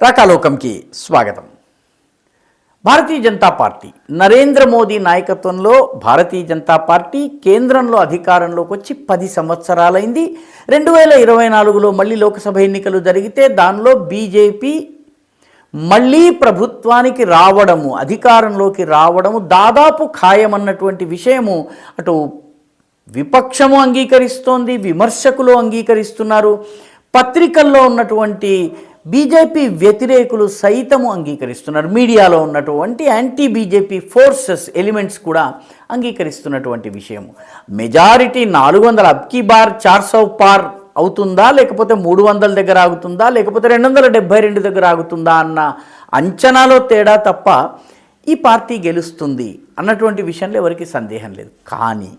రాకాలోకంకి స్వాగతం. భారతీయ జనతా పార్టీ నరేంద్ర మోదీ నాయకత్వంలో భారతీయ జనతా పార్టీ కేంద్రంలో అధికారంలోకి వచ్చి 10 సంవత్సరాలైంది. 2024లో మళ్ళీ లోక్సభ ఎన్నికలు జరిగితే దానిలో బీజేపీ మళ్ళీ ప్రభుత్వానికి రావడము, అధికారంలోకి రావడము దాదాపు ఖాయమన్నటువంటి విషయము అటు విపక్షము అంగీకరిస్తోంది, విమర్శకులు అంగీకరిస్తున్నారు, పత్రికల్లో ఉన్నటువంటి బీజేపీ వ్యతిరేకులు సైతము అంగీకరిస్తున్నారు, మీడియాలో ఉన్నటువంటి యాంటీ బీజేపీ ఫోర్సెస్ ఎలిమెంట్స్ కూడా అంగీకరిస్తున్నటువంటి విషయము. మెజారిటీ 400 అబ్కీ బార్ 400 పార్ అవుతుందా, లేకపోతే 300 దగ్గర ఆగుతుందా, లేకపోతే 272 దగ్గర ఆగుతుందా అన్న అంచనాలో తేడా తప్ప ఈ పార్టీ గెలుస్తుంది అన్నటువంటి విషయంలో ఎవరికి సందేహం లేదు. కానీ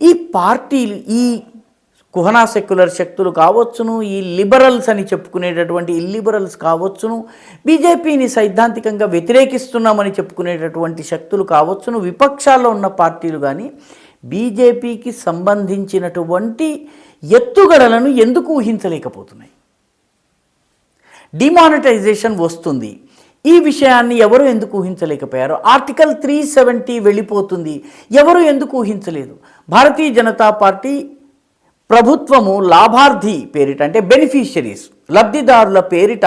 ఈ పార్టీలు, ఈ కుహనా సెక్యులర్ శక్తులు కావచ్చును, ఈ లిబరల్స్ అని చెప్పుకునేటటువంటి ఇల్లిబరల్స్ కావచ్చును, బీజేపీని సైద్ధాంతికంగా వ్యతిరేకిస్తున్నామని చెప్పుకునేటటువంటి శక్తులు కావచ్చును, విపక్షాల్లో ఉన్న పార్టీలు కానీ బీజేపీకి సంబంధించినటువంటి ఎత్తుగడలను ఎందుకు ఊహించలేకపోతున్నాయి? డిమానిటైజేషన్ వస్తుంది, ఈ విషయాన్ని ఎవరు ఎందుకు ఊహించలేకపోయారు? ఆర్టికల్ 370 వెళ్ళిపోతుంది, ఎవరు ఎందుకు ఊహించలేదు? భారతీయ జనతా పార్టీ ప్రభుత్వము లాభార్థి పేరిట, అంటే బెనిఫిషరీస్, లబ్ధిదారుల పేరిట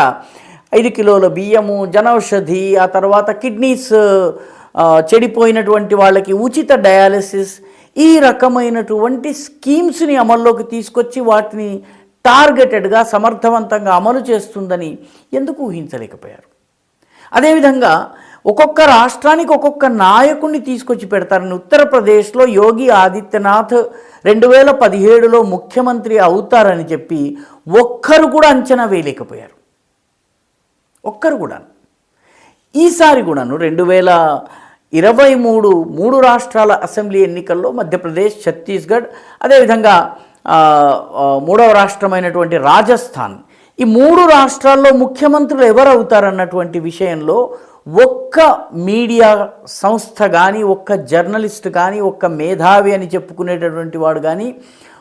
5 కిలోల బియ్యము, జనౌషధి, ఆ తర్వాత కిడ్నీస్ చెడిపోయినటువంటి వాళ్ళకి ఉచిత డయాలసిస్, ఈ రకమైనటువంటి స్కీమ్స్ని అమల్లోకి తీసుకొచ్చి వాటిని టార్గెటెడ్గా సమర్థవంతంగా అమలు చేస్తుందని ఎందుకు ఊహించలేకపోయారు? అదేవిధంగా ఒక్కొక్క రాష్ట్రానికి ఒక్కొక్క నాయకుడిని తీసుకొచ్చి పెడతారని ఉత్తరప్రదేశ్లో యోగి ఆదిత్యనాథ్ 2017లో ముఖ్యమంత్రి అవుతారని చెప్పి ఒక్కరు కూడా అంచనా వేయలేకపోయారు, ఒక్కరు కూడా. ఈసారి కూడాను 2023 3 రాష్ట్రాల అసెంబ్లీ ఎన్నికల్లో మధ్యప్రదేశ్, ఛత్తీస్గఢ్, అదేవిధంగా 3వ రాష్ట్రమైనటువంటి రాజస్థాన్, ఈ 3 రాష్ట్రాల్లో ముఖ్యమంత్రులు ఎవరు అవుతారన్నటువంటి విషయంలో ఒక్క మీడియా సంస్థ కానీ, ఒక్క జర్నలిస్ట్ కానీ, ఒక్క మేధావి అని చెప్పుకునేటటువంటి వాడు కానీ,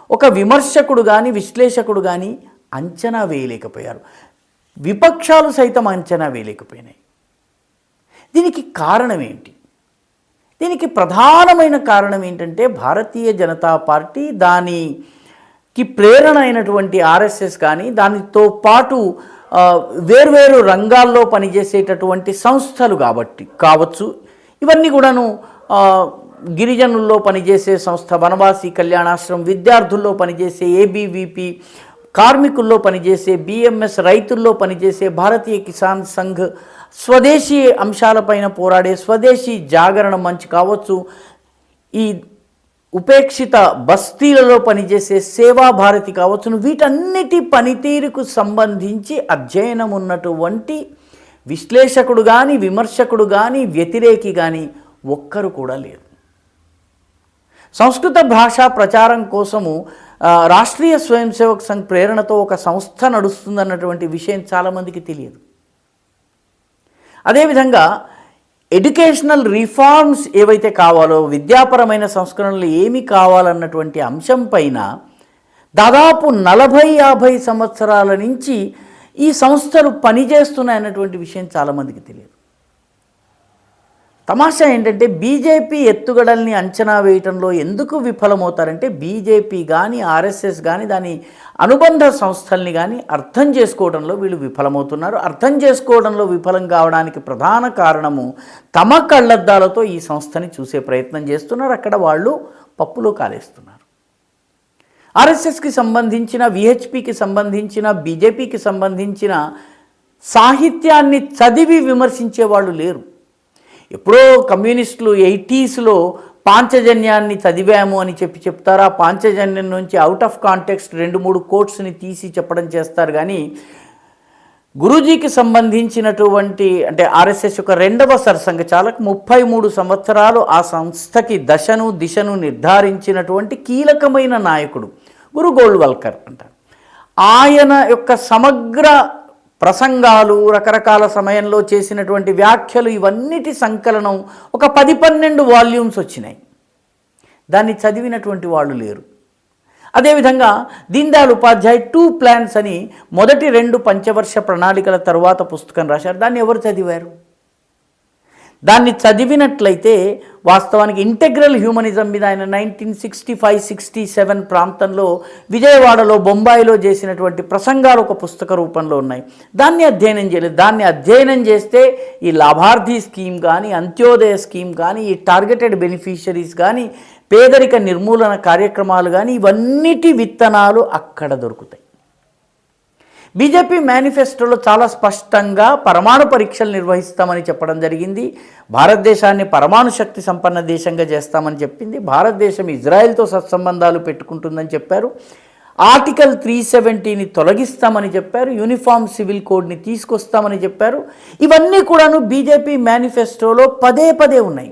ఒక విమర్శకుడు కానీ, విశ్లేషకుడు కానీ అంచనా వేయలేకపోయారు. విపక్షాలు సైతం అంచనా వేయలేకపోయినాయి. దీనికి కారణం ఏంటి? దీనికి ప్రధానమైన కారణం ఏంటంటే భారతీయ జనతా పార్టీ, దానికి ప్రేరణ అయినటువంటి ఆర్ఎస్ఎస్ కానీ, దానితో పాటు వేర్వేరు రంగాల్లో పనిచేసేటటువంటి సంస్థలు కావచ్చు, ఇవన్నీ కూడాను గిరిజనుల్లో పనిచేసే సంస్థ వనవాసి కళ్యాణాశ్రమం, విద్యార్థుల్లో పనిచేసే ఏబీవీపీ, కార్మికుల్లో పనిచేసే బీఎంఎస్, రైతుల్లో పనిచేసే భారతీయ కిసాన్ సంఘ్, స్వదేశీ అంశాలపైన పోరాడే స్వదేశీ జాగరణ మంచ్ కావచ్చు, ఈ ఉపేక్షిత బస్తీలలో పనిచేసే సేవాభారతి కావచ్చును, వీటన్నిటి పనితీరుకు సంబంధించి అధ్యయనం ఉన్నటువంటి విశ్లేషకుడు కానీ, విమర్శకుడు కానీ, వ్యతిరేకి కానీ ఒక్కరు కూడా లేరు. సంస్కృత భాషా ప్రచారం కోసము రాష్ట్రీయ స్వయం సేవక్ సంఘ్ ప్రేరణతో ఒక సంస్థ నడుస్తుందన్నటువంటి విషయం చాలామందికి తెలియదు. అదేవిధంగా ఎడ్యుకేషనల్ రిఫార్మ్స్ ఏవైతే కావాలో, విద్యాపరమైన సంస్కరణలు ఏమి కావాలన్నటువంటి అంశం పైన దాదాపు 40-50 సంవత్సరాల నుంచి ఈ సంస్థలు పనిచేస్తున్నాయన్నటువంటి విషయం చాలామందికి తెలియదు. తమాషా ఏంటంటే బీజేపీ ఎత్తుగడల్ని అంచనా వేయటంలో ఎందుకు విఫలమవుతారంటే బీజేపీ కానీ, ఆర్ఎస్ఎస్ కానీ, దాని అనుబంధ సంస్థల్ని కానీ అర్థం చేసుకోవడంలో వీళ్ళు విఫలమవుతున్నారు. అర్థం చేసుకోవడంలో విఫలం కావడానికి ప్రధాన కారణము తమ కళ్ళద్దాలతో ఈ సంస్థని చూసే ప్రయత్నం చేస్తున్నారు, అక్కడ వాళ్ళు పప్పులో కాలేస్తున్నారు. ఆర్ఎస్ఎస్కి సంబంధించిన, విహెచ్పికి సంబంధించిన, బీజేపీకి సంబంధించిన సాహిత్యాన్ని చదివి విమర్శించే వాళ్ళు లేరు. ఎప్పుడో కమ్యూనిస్టులు 80sలో పాంచజన్యాన్ని చదివాము అని చెప్తారు. ఆ పాంచజన్యం నుంచి అవుట్ ఆఫ్ కాంటెక్స్ట్ 2-3 కోట్స్ని తీసి చెప్పడం చేస్తారు. కానీ గురూజీకి సంబంధించినటువంటి, అంటే ఆర్ఎస్ఎస్ యొక్క 2వ సర్సంఘచాలక్ 33 సంవత్సరాలు ఆ సంస్థకి దశను దిశను నిర్ధారించినటువంటి కీలకమైన నాయకుడు గురు గోల్వల్కర్ అంటారు. ఆయన యొక్క సమగ్ర ప్రసంగాలు, రకరకాల సమయంలో చేసినటువంటి వ్యాఖ్యలు, ఇవన్నిటి సంకలనం ఒక 10-12 వాల్యూమ్స్ వచ్చినాయి. దాన్ని చదివినటువంటి వాళ్ళు లేరు. అదేవిధంగా దీన్ దయాళ్ ఉపాధ్యాయ్ 2 ప్లాన్స్ అని మొదటి 2 పంచవర్ష ప్రణాళికల తర్వాత పుస్తకం రాశారు. దాన్ని ఎవరు చదివారు? దాన్ని చదివినట్లయితే వాస్తవానికి ఇంటెగ్రల్ హ్యూమనిజం మీద ఆయన 1965-67 ప్రాంతంలో విజయవాడలో, బొంబాయిలో చేసినటువంటి ప్రసంగాలు ఒక పుస్తక రూపంలో ఉన్నాయి. దాన్ని అధ్యయనం చేయలేదు. దాన్ని అధ్యయనం చేస్తే ఈ లాభార్థి స్కీమ్ కానీ, అంత్యోదయ స్కీమ్ కానీ, ఈ టార్గెటెడ్ బెనిఫిషరీస్ కానీ, పేదరిక నిర్మూలన కార్యక్రమాలు కానీ, ఇవన్నిటి విత్తనాలు అక్కడ దొరుకుతాయి. బీజేపీ మేనిఫెస్టోలో చాలా స్పష్టంగా పరమాణు పరీక్షలు నిర్వహిస్తామని చెప్పడం జరిగింది. భారతదేశాన్ని పరమాణు శక్తి సంపన్న దేశంగా చేస్తామని చెప్పింది. భారతదేశం ఇజ్రాయెల్తో సత్సంబంధాలు పెట్టుకుంటుందని చెప్పారు. ఆర్టికల్ 370ని తొలగిస్తామని చెప్పారు. యూనిఫామ్ సివిల్ కోడ్ని తీసుకొస్తామని చెప్పారు. ఇవన్నీ కూడాను బీజేపీ మేనిఫెస్టోలో పదే పదే ఉన్నాయి.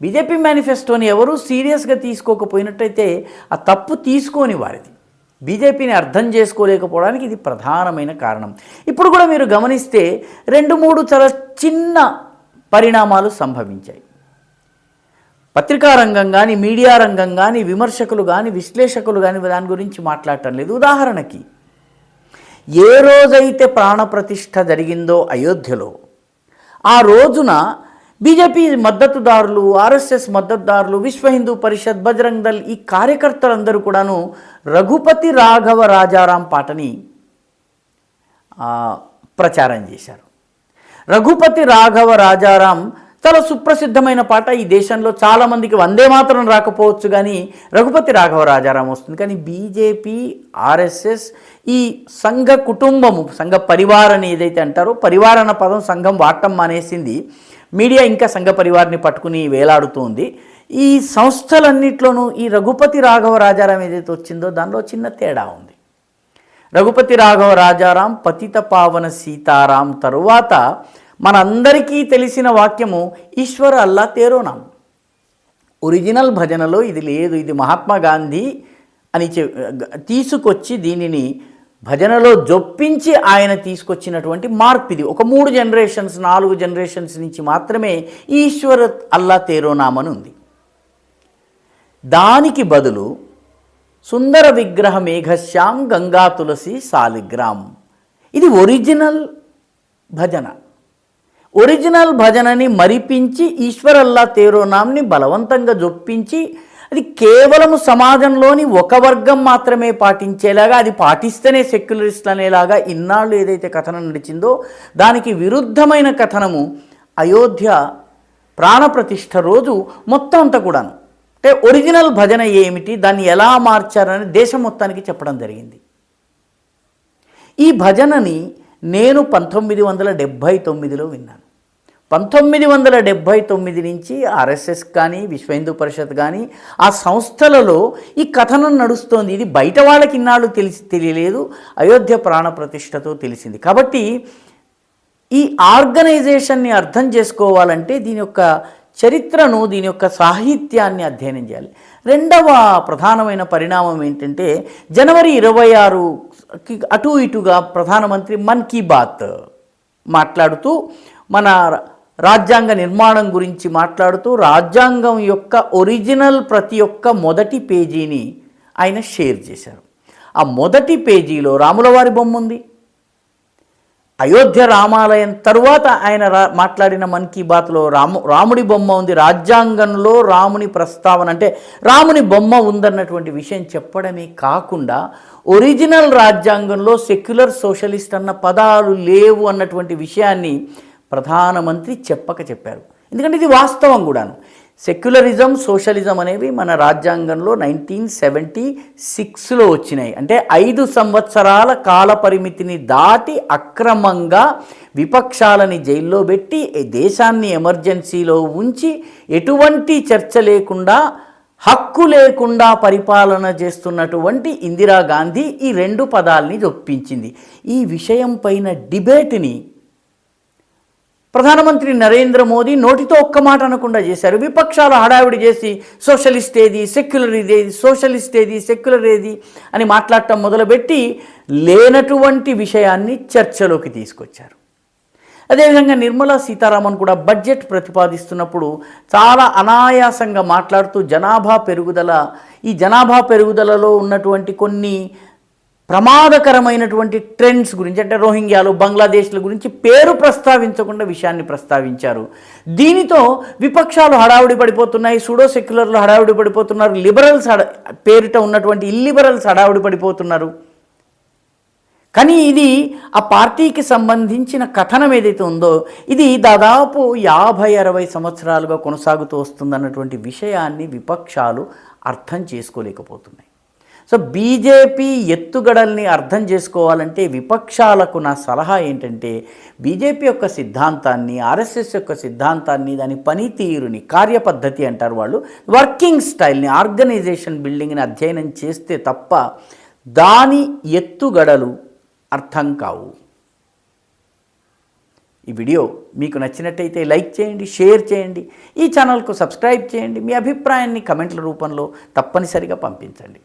బీజేపీ మేనిఫెస్టోని ఎవరు సీరియస్గా తీసుకోకపోయినట్టయితే ఆ తప్పు తీసుకోని వారిది. బీజేపీని అర్థం చేసుకోలేకపోవడానికి ఇది ప్రధానమైన కారణం. ఇప్పుడు కూడా మీరు గమనిస్తే 2-3 చాలా చిన్న పరిణామాలు సంభవించాయి. పత్రికా రంగం కానీ, మీడియా రంగం కానీ, విమర్శకులు కానీ, విశ్లేషకులు కానీ దాని గురించి మాట్లాడటం లేదు. ఉదాహరణకి, ఏ రోజైతే ప్రాణప్రతిష్ఠ జరిగిందో అయోధ్యలో, ఆ రోజున బీజేపీ మద్దతుదారులు, ఆర్ఎస్ఎస్ మద్దతుదారులు, విశ్వ హిందూ పరిషత్, బజరంగ్ దళ్ ఈ కార్యకర్తలందరూ కూడాను రఘుపతి రాఘవ రాజారాం పాటని ప్రచారం చేశారు. రఘుపతి రాఘవ రాజారాం చాలా సుప్రసిద్ధమైన పాట. ఈ దేశంలో చాలామందికి వందే మాత్రం రాకపోవచ్చు, కానీ రఘుపతి రాఘవ రాజారాం వస్తుంది. కానీ బీజేపీ, ఆర్ఎస్ఎస్ ఈ సంఘ కుటుంబము, సంఘ పరివార్ అని ఏదైతే అంటారో, పరివార్ అన్న పదం సంఘం వాడటం మానేసింది. మీడియా ఇంకా సంఘ పరివార్ని పట్టుకుని వేలాడుతోంది. ఈ సంస్థలన్నిట్లోనూ ఈ రఘుపతి రాఘవ రాజారాం ఏదైతే వచ్చిందో దానిలో చిన్న తేడా ఉంది. రఘుపతి రాఘవ రాజారాం, పతిత పావన సీతారాం తరువాత మనందరికీ తెలిసిన వాక్యము ఈశ్వర అల్లా తేరోనాం. ఒరిజినల్ భజనలో ఇది లేదు. ఇది మహాత్మా గాంధీ అని తీసుకొచ్చి దీనిని భజనలో జొప్పించి ఆయన తీసుకొచ్చినటువంటి మార్పు ఇది. ఒక 3 జనరేషన్స్ 4 జనరేషన్స్ నుంచి మాత్రమే ఈశ్వర అల్లా తేరోనామని ఉంది. దానికి బదులు సుందర విగ్రహ మేఘశ్యాం గంగా తులసి సాలిగ్రామ్, ఇది ఒరిజినల్ భజన. ఒరిజినల్ భజనని మరిపించి ఈశ్వర అల్లా తేరోనాంని బలవంతంగా జొప్పించి అది కేవలం సమాజంలోని ఒక వర్గం మాత్రమే పాటించేలాగా, అది పాటిస్తేనే సెక్యులరిస్టులు అనేలాగా ఇన్నాళ్ళు ఏదైతే కథనం నడిచిందో దానికి విరుద్ధమైన కథనము అయోధ్య ప్రాణప్రతిష్ఠ రోజు మొత్తం అంతా కూడాను. అంటే ఒరిజినల్ భజన ఏమిటి, దాన్ని ఎలా మార్చారని దేశం మొత్తానికి చెప్పడం జరిగింది. ఈ భజనని నేను 1979లో విన్నాను. 1979 నుంచి ఆర్ఎస్ఎస్ కానీ, విశ్వ హిందూ పరిషత్ కానీ ఆ సంస్థలలో ఈ కథనం నడుస్తోంది. ఇది బయట వాళ్ళకి ఇన్నాళ్ళు తెలియలేదు, అయోధ్య ప్రాణప్రతిష్ఠతో తెలిసింది. కాబట్టి ఈ ఆర్గనైజేషన్ని అర్థం చేసుకోవాలంటే దీని యొక్క చరిత్రను, దీని యొక్క సాహిత్యాన్ని అధ్యయనం చేయాలి. రెండవ ప్రధానమైన పరిణామం ఏంటంటే, జనవరి 26కి అటు ఇటుగా ప్రధానమంత్రి మన్ కీ బాత్ మాట్లాడుతూ మన రాజ్యాంగ నిర్మాణం గురించి మాట్లాడుతూ రాజ్యాంగం యొక్క ఒరిజినల్ ప్రతి ఒక్క మొదటి పేజీని ఆయన షేర్ చేశారు. ఆ మొదటి పేజీలో రాములవారి బొమ్మ ఉంది. అయోధ్య రామాలయం తరువాత ఆయన మాట్లాడిన మన్ కీ బాత్లో రాముడి బొమ్మ ఉంది. రాజ్యాంగంలో రాముని ప్రస్తావన, అంటే రాముని బొమ్మ ఉందన్నటువంటి విషయం చెప్పడమే కాకుండా ఒరిజినల్ రాజ్యాంగంలో సెక్యులర్ సోషలిస్ట్ అన్న పదాలు లేవు అన్నటువంటి విషయాన్ని ప్రధానమంత్రి చెప్పారు. ఎందుకంటే ఇది వాస్తవం కూడాను. సెక్యులరిజం, సోషలిజం అనేవి మన రాజ్యాంగంలో 1976లో వచ్చినాయి. అంటే 5 సంవత్సరాల కాల పరిమితిని దాటి అక్రమంగా విపక్షాలని జైల్లో పెట్టి దేశాన్ని ఎమర్జెన్సీలో ఉంచి ఎటువంటి చర్చ లేకుండా, హక్కు లేకుండా పరిపాలన చేస్తున్నటువంటి ఇందిరాగాంధీ ఈ 2 పదాలని ఒప్పించింది. ఈ విషయం పైన డిబేట్ని ప్రధానమంత్రి నరేంద్ర మోదీ నోటితో ఒక్క మాట అనకుండా చేశారు. విపక్షాలు హడావిడి చేసి సోషలిస్ట్ ఏది, సెక్యులర్ ఇదేది, సోషలిస్ట్ ఏది, సెక్యులర్ ఏది అని మాట్లాడటం మొదలుపెట్టి లేనటువంటి విషయాన్ని చర్చలోకి తీసుకొచ్చారు. అదేవిధంగా నిర్మలా సీతారామన్ కూడా బడ్జెట్ ప్రతిపాదిస్తున్నప్పుడు చాలా అనాయాసంగా మాట్లాడుతూ ఈ జనాభా పెరుగుదలలో ఉన్నటువంటి కొన్ని ప్రమాదకరమైనటువంటి ట్రెండ్స్ గురించి, అంటే రోహింగ్యాలు, బంగ్లాదేశ్ల గురించి పేరు ప్రస్తావించకుండా విషయాన్ని ప్రస్తావించారు. దీనితో విపక్షాలు హడావుడి పడిపోతున్నాయి, సూడో సెక్యులర్లు హడావుడి పడిపోతున్నారు, లిబరల్స్ పేరిట ఉన్నటువంటి ఇల్లిబరల్స్ హడావుడి పడిపోతున్నారు. కానీ ఇది ఆ పార్టీకి సంబంధించిన కథనం ఏదైతే ఉందో ఇది దాదాపు 50-60 సంవత్సరాలుగా కొనసాగుతూ వస్తుందన్నటువంటి విషయాన్ని విపక్షాలు అర్థం చేసుకోలేకపోతున్నాయి. సో బీజేపీ ఎత్తుగడల్ని అర్థం చేసుకోవాలంటే విపక్షాలకు నా సలహా ఏంటంటే, బీజేపీ యొక్క సిద్ధాంతాన్ని, ఆర్ఎస్ఎస్ యొక్క సిద్ధాంతాన్ని, దాని పనితీరుని, కార్యపద్ధతి అంటారు వాళ్ళు, వర్కింగ్ స్టైల్ని, ఆర్గనైజేషన్ బిల్డింగ్ని అధ్యయనం చేస్తే తప్ప దాని ఎత్తుగడలు అర్థం కావు. ఈ వీడియో మీకు నచ్చినట్టయితే లైక్ చేయండి, షేర్ చేయండి, ఈ ఛానల్కు సబ్స్క్రైబ్ చేయండి, మీ అభిప్రాయాన్ని కమెంట్ల రూపంలో తప్పనిసరిగా పంపించండి.